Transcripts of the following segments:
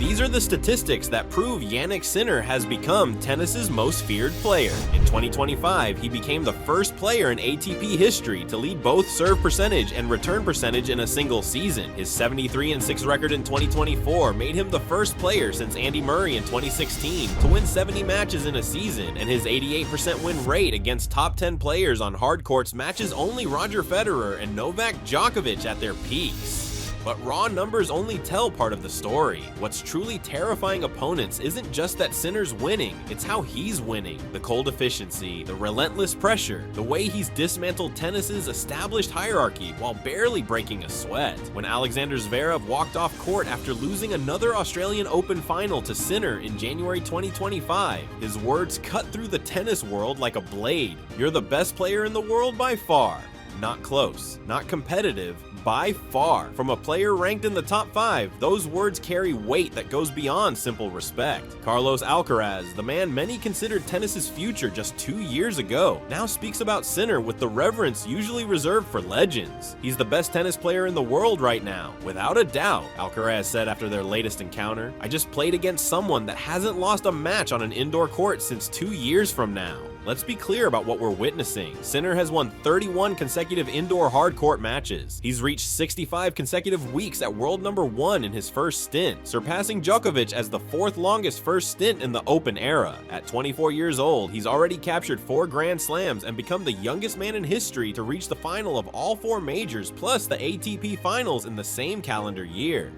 These are the statistics that prove Jannik Sinner has become tennis's most feared player. In 2025, he became the first player in ATP history to lead both serve percentage and return percentage in a single season. His 73-6 record in 2024 made him the first player since Andy Murray in 2016 to win 70 matches in a season, and his 88% win rate against top 10 players on hard courts matches only Roger Federer and Novak Djokovic at their peaks. But raw numbers only tell part of the story. What's truly terrifying opponents isn't just that Sinner's winning, it's how he's winning. The cold efficiency, the relentless pressure, the way he's dismantled tennis's established hierarchy while barely breaking a sweat. When Alexander Zverev walked off court after losing another Australian Open final to Sinner in January 2025, his words cut through the tennis world like a blade. "You're the best player in the world by far. Not close, not competitive, by far." From a player ranked in the top 5, those words carry weight that goes beyond simple respect. Carlos Alcaraz, the man many considered tennis's future just 2 years ago, now speaks about Sinner with the reverence usually reserved for legends. "He's the best tennis player in the world right now, without a doubt," Alcaraz said after their latest encounter. "I just played against someone that hasn't lost a match on an indoor court since 2 years from now." Let's be clear about what we're witnessing. Sinner has won 31 consecutive indoor hard court matches. He's reached 65 consecutive weeks at world number 1 in his first stint, surpassing Djokovic as the 4th longest first stint in the Open era. At 24 years old, he's already captured 4 Grand Slams and become the youngest man in history to reach the final of all 4 majors plus the ATP finals in the same calendar year.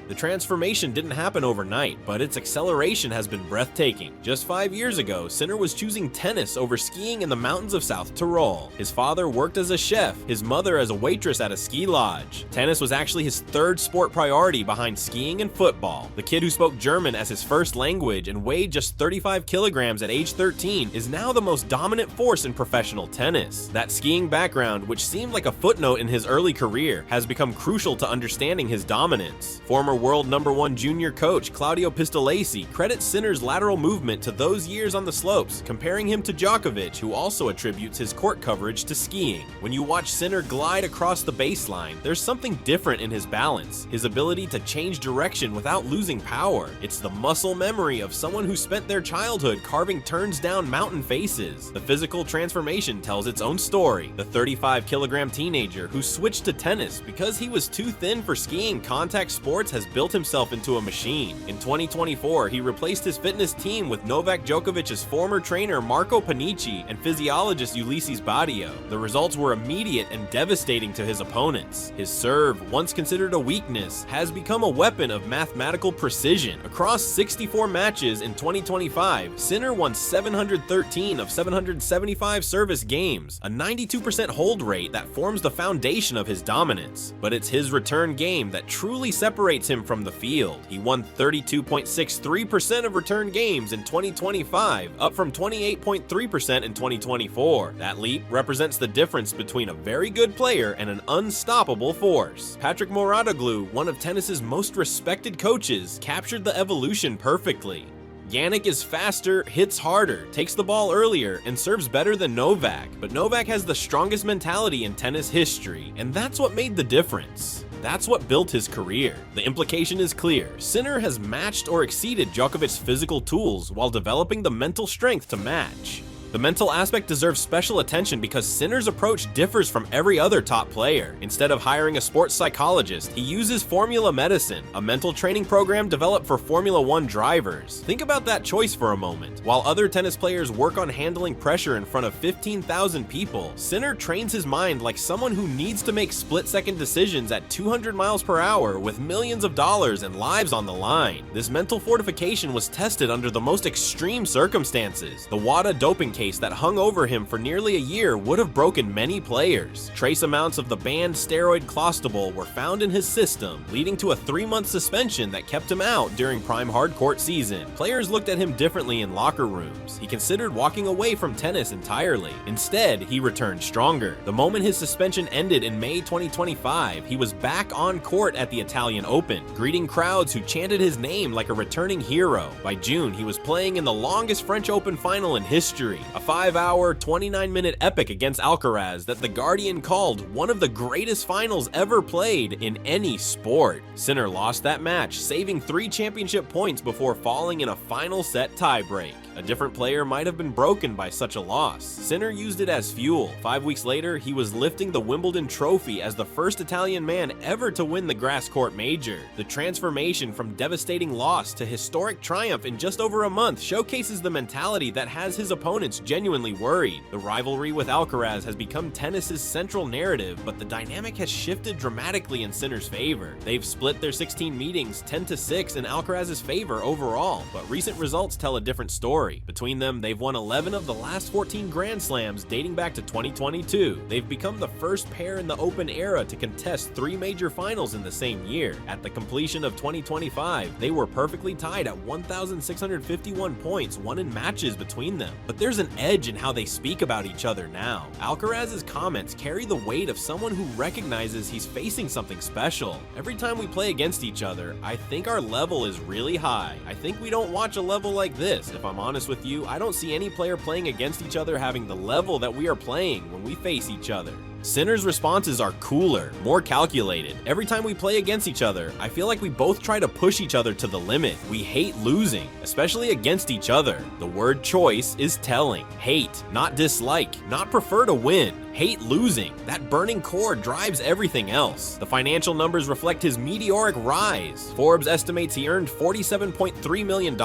The transformation didn't happen overnight, but its acceleration has been breathtaking. Just 5 years ago, Sinner was choosing tennis over skiing in the mountains of South Tyrol. His father worked as a chef, his mother as a waitress at a ski lodge. Tennis was actually his 3rd sport priority behind skiing and football. The kid who spoke German as his first language and weighed just 35 kilograms at age 13 is now the most dominant force in professional tennis. That skiing background, which seemed like a footnote in his early career, has become crucial to understanding his dominance. Former world number 1 junior coach Claudio Pistolesi credits Sinner's lateral movement to those years on the slopes, comparing him to Djokovic, who also attributes his court coverage to skiing. When you watch Sinner glide across the baseline, there's something different in his balance, his ability to change direction without losing power. It's the muscle memory of someone who spent their childhood carving turns down mountain faces. The physical transformation tells its own story. The 35-kilogram teenager who switched to tennis because he was too thin for skiing contact sports has built himself into a machine. In 2024, he replaced his fitness team with Novak Djokovic's former trainer Marco Panici and physiologist Ulises Badio. The results were immediate and devastating to his opponents. His serve, once considered a weakness, has become a weapon of mathematical precision. Across 64 matches in 2025, Sinner won 713 of 775 service games, a 92% hold rate that forms the foundation of his dominance. But it's his return game that truly separates him from the field. He won 32.63% of return games in 2025, up from 28.3% in 2024. That leap represents the difference between a very good player and an unstoppable force. Patrick Mouratoglou, one of tennis's most respected coaches, captured the evolution perfectly. Jannik is faster, hits harder, takes the ball earlier, and serves better than Novak, but Novak has the strongest mentality in tennis history, and that's what made the difference. That's what built his career. The implication is clear. Sinner has matched or exceeded Djokovic's physical tools while developing the mental strength to match. The mental aspect deserves special attention because Sinner's approach differs from every other top player. Instead of hiring a sports psychologist, he uses Formula Medicine, a mental training program developed for Formula 1 drivers. Think about that choice for a moment. While other tennis players work on handling pressure in front of 15,000 people, Sinner trains his mind like someone who needs to make split-second decisions at 200 miles per hour with millions of dollars and lives on the line. This mental fortification was tested under the most extreme circumstances. The WADA doping case that hung over him for nearly a year would have broken many players. Trace amounts of the banned steroid clostebol were found in his system, leading to a 3-month suspension that kept him out during prime hardcourt season. Players looked at him differently in locker rooms. He considered walking away from tennis entirely. Instead, he returned stronger. The moment his suspension ended in May 2025, he was back on court at the Italian Open, greeting crowds who chanted his name like a returning hero. By June, he was playing in the longest French Open final in history. A 5-hour, 29-minute epic against Alcaraz that The Guardian called one of the greatest finals ever played in any sport. Sinner lost that match, saving 3 championship points before falling in a final set tiebreak. A different player might have been broken by such a loss. Sinner used it as fuel. 5 weeks later, he was lifting the Wimbledon trophy as the first Italian man ever to win the grass court major. The transformation from devastating loss to historic triumph in just over a month showcases the mentality that has his opponents genuinely worried. The rivalry with Alcaraz has become tennis's central narrative, but the dynamic has shifted dramatically in Sinner's favor. They've split their 16 meetings 10-6 in Alcaraz's favor overall, but recent results tell a different story. Between them, they've won 11 of the last 14 Grand Slams dating back to 2022. They've become the first pair in the Open era to contest 3 major finals in the same year. At the completion of 2025, they were perfectly tied at 1,651 points won in matches between them. But there's an edge in how they speak about each other now. Alcaraz's comments carry the weight of someone who recognizes he's facing something special. Every time we play against each other, I think our level is really high. I think we don't watch a level like this. If I'm honest with you, I don't see any player playing against each other having the level that we are playing when we face each other. Sinner's responses are cooler, more calculated. Every time we play against each other, I feel like we both try to push each other to the limit. We hate losing, especially against each other. The word choice is telling. Hate, not dislike, not prefer to win. Hate losing. That burning core drives everything else. The financial numbers reflect his meteoric rise. Forbes estimates he earned $47.3 million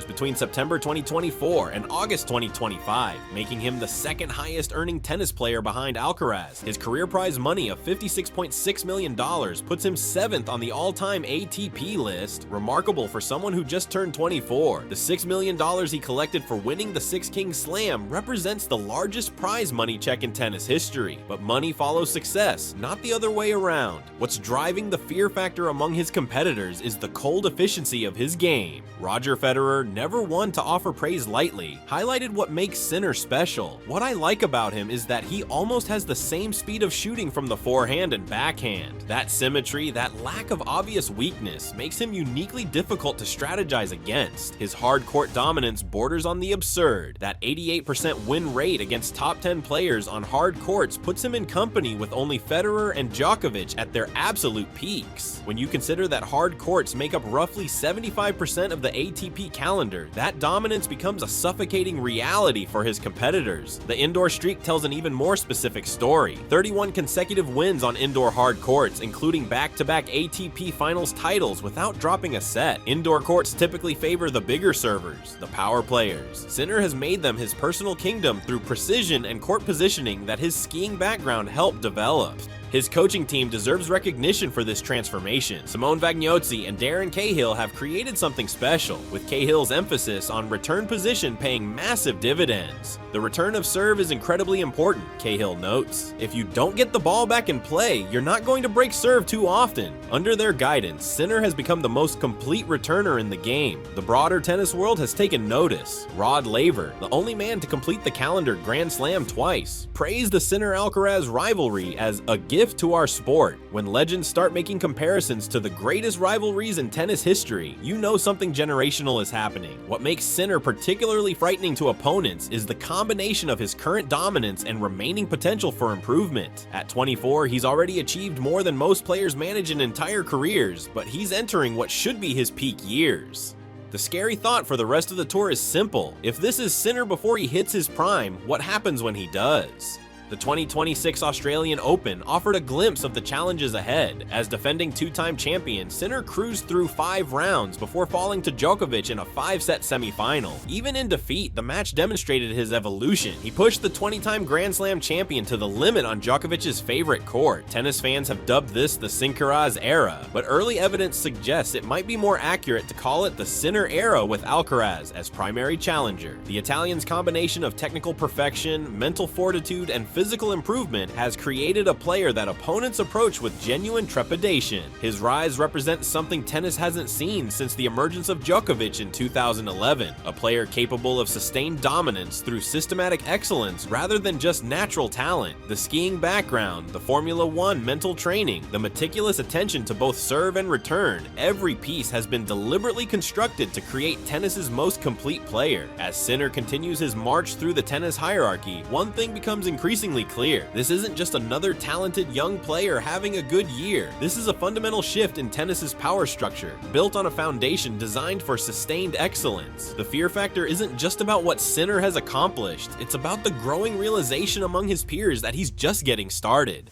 between September 2024 and August 2025, making him the second highest earning tennis player behind Alcaraz. His career prize money of $56.6 million puts him 7th on the all-time ATP list, remarkable for someone who just turned 24. The $6 million he collected for winning the Six Kings Slam represents the largest prize money check in tennis history. But money follows success, not the other way around. What's driving the fear factor among his competitors is the cold efficiency of his game. Roger Federer, never one to offer praise lightly, highlighted what makes Sinner special. What I like about him is that he almost has the same speed of shooting from the forehand and backhand. That symmetry, that lack of obvious weakness, makes him uniquely difficult to strategize against. His hard court dominance borders on the absurd. That 88% win rate against top 10 players on hard courts puts him in company with only Federer and Djokovic at their absolute peaks. When you consider that hard courts make up roughly 75% of the ATP calendar, that dominance becomes a suffocating reality for his competitors. The indoor streak tells an even more specific story. 31 consecutive wins on indoor hard courts, including back-to-back ATP Finals titles without dropping a set. Indoor courts typically favor the bigger servers, the power players. Sinner has made them his personal kingdom through precision and court positioning that his skiing background helped develop. His coaching team deserves recognition for this transformation. Simone Vagnozzi and Darren Cahill have created something special, with Cahill's emphasis on return position paying massive dividends. The return of serve is incredibly important, Cahill notes. If you don't get the ball back in play, you're not going to break serve too often. Under their guidance, Sinner has become the most complete returner in the game. The broader tennis world has taken notice. Rod Laver, the only man to complete the calendar Grand Slam twice, praised the Sinner-Alcaraz rivalry as a gift to our sport. When legends start making comparisons to the greatest rivalries in tennis history, you know something generational is happening. What makes Sinner particularly frightening to opponents is the combination of his current dominance and remaining potential for improvement. At 24, he's already achieved more than most players manage in entire careers, but he's entering what should be his peak years. The scary thought for the rest of the tour is simple. If this is Sinner before he hits his prime, what happens when he does? The 2026 Australian Open offered a glimpse of the challenges ahead. As defending two-time champion, Sinner cruised through 5 rounds before falling to Djokovic in a 5-set semifinal. Even in defeat, the match demonstrated his evolution. He pushed the 20-time Grand Slam champion to the limit on Djokovic's favorite court. Tennis fans have dubbed this the Sincaraz era, but early evidence suggests it might be more accurate to call it the Sinner era with Alcaraz as primary challenger. The Italian's combination of technical perfection, mental fortitude, and physical improvement has created a player that opponents approach with genuine trepidation. His rise represents something tennis hasn't seen since the emergence of Djokovic in 2011, a player capable of sustained dominance through systematic excellence rather than just natural talent. The skiing background, the Formula One mental training, the meticulous attention to both serve and return, every piece has been deliberately constructed to create tennis's most complete player. As Sinner continues his march through the tennis hierarchy, one thing becomes increasingly clear. This isn't just another talented young player having a good year. This is a fundamental shift in tennis's power structure, built on a foundation designed for sustained excellence. The fear factor isn't just about what Sinner has accomplished, it's about the growing realization among his peers that he's just getting started.